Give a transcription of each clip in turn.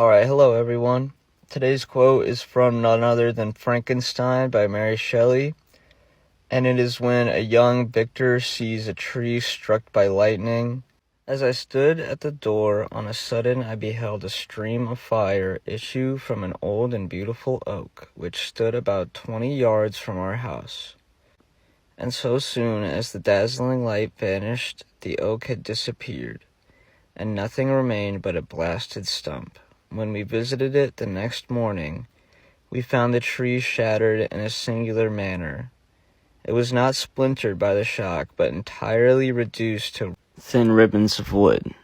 Alright, hello everyone. Today's quote is from none other than Frankenstein by Mary Shelley, and it is when a young Victor sees a tree struck by lightning. As I stood at the door, on a sudden I beheld a stream of fire issue from an old and beautiful oak, which stood about 20 yards from our house. And so soon as the dazzling light vanished, the oak had disappeared, and nothing remained but a blasted stump. When we visited it the next morning, we found the tree shattered in a singular manner. It was not splintered by the shock, but entirely reduced to thin ribbons of wood.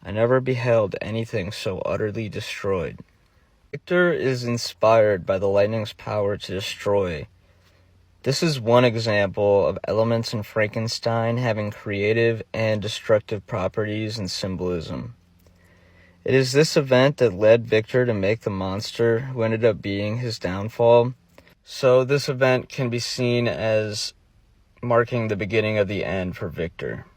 I never beheld anything so utterly destroyed. Victor is inspired by the lightning's power to destroy. This is one example of elements in Frankenstein having creative and destructive properties and symbolism. It is this event that led Victor to make the monster who ended up being his downfall. So this event can be seen as marking the beginning of the end for Victor.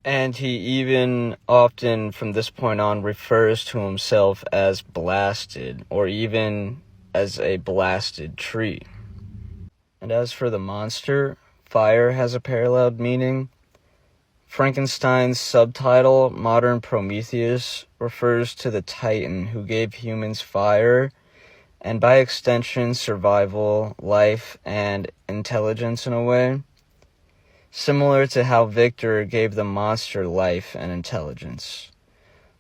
And he even often from this point on refers to himself as blasted, or even as a blasted tree. And as for the monster, fire has a parallel meaning. Frankenstein's subtitle, Modern Prometheus, refers to the Titan who gave humans fire, and by extension, survival, life, and intelligence in a way, similar to how Victor gave the monster life and intelligence.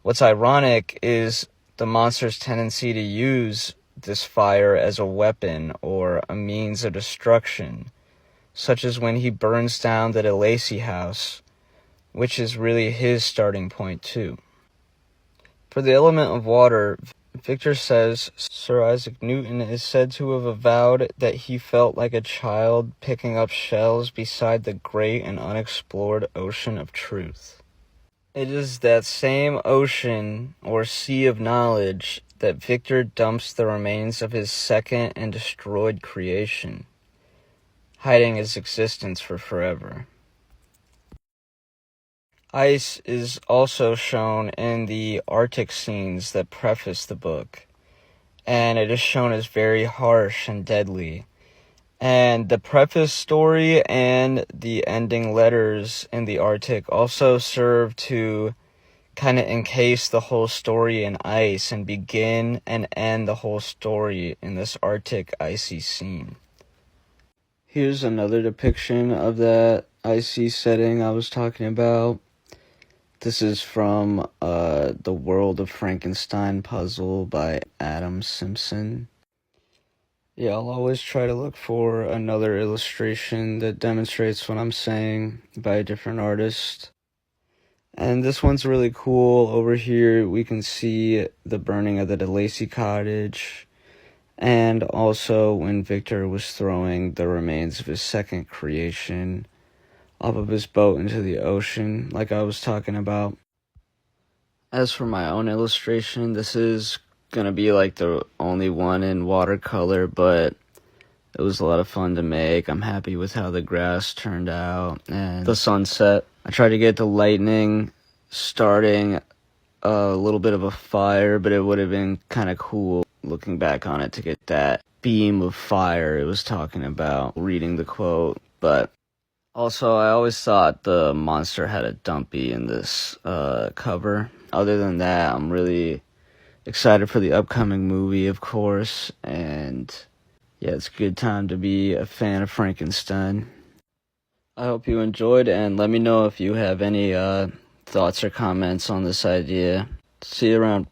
What's ironic is the monster's tendency to use this fire as a weapon or a means of destruction, such as when he burns down the DeLacy house, which is really his starting point too. For the element of water, Victor says Sir Isaac Newton is said to have avowed that he felt like a child picking up shells beside the great and unexplored ocean of truth. It is that same ocean or sea of knowledge that Victor dumps the remains of his second and destroyed creation, hiding his existence for forever. Ice is also shown in the Arctic scenes that preface the book, and it is shown as very harsh and deadly. And the preface story and the ending letters in the Arctic also serve to kind of encase the whole story in ice and begin and end the whole story in this Arctic icy scene. Here's another depiction of that icy setting I was talking about. This is from The World of Frankenstein puzzle by Adam Simpson. Yeah, I'll always try to look for another illustration that demonstrates what I'm saying by a different artist. And this one's really cool. Over here we can see the burning of the DeLacy cottage, and also when Victor was throwing the remains of his second creation off of his boat into the ocean, like I was talking about. As for my own illustration, this is gonna be like the only one in watercolor, but it was a lot of fun to make. I'm happy with how the grass turned out and the sunset. I tried to get the lightning starting a little bit of a fire, but it would have been kind of cool looking back on it to get that beam of fire it was talking about, reading the quote. But also, I always thought the monster had a dumpy in this cover. Other than that, I'm really excited for the upcoming movie, of course, and yeah, it's a good time to be a fan of Frankenstein. I hope you enjoyed, and let me know if you have any thoughts or comments on this idea. See you around.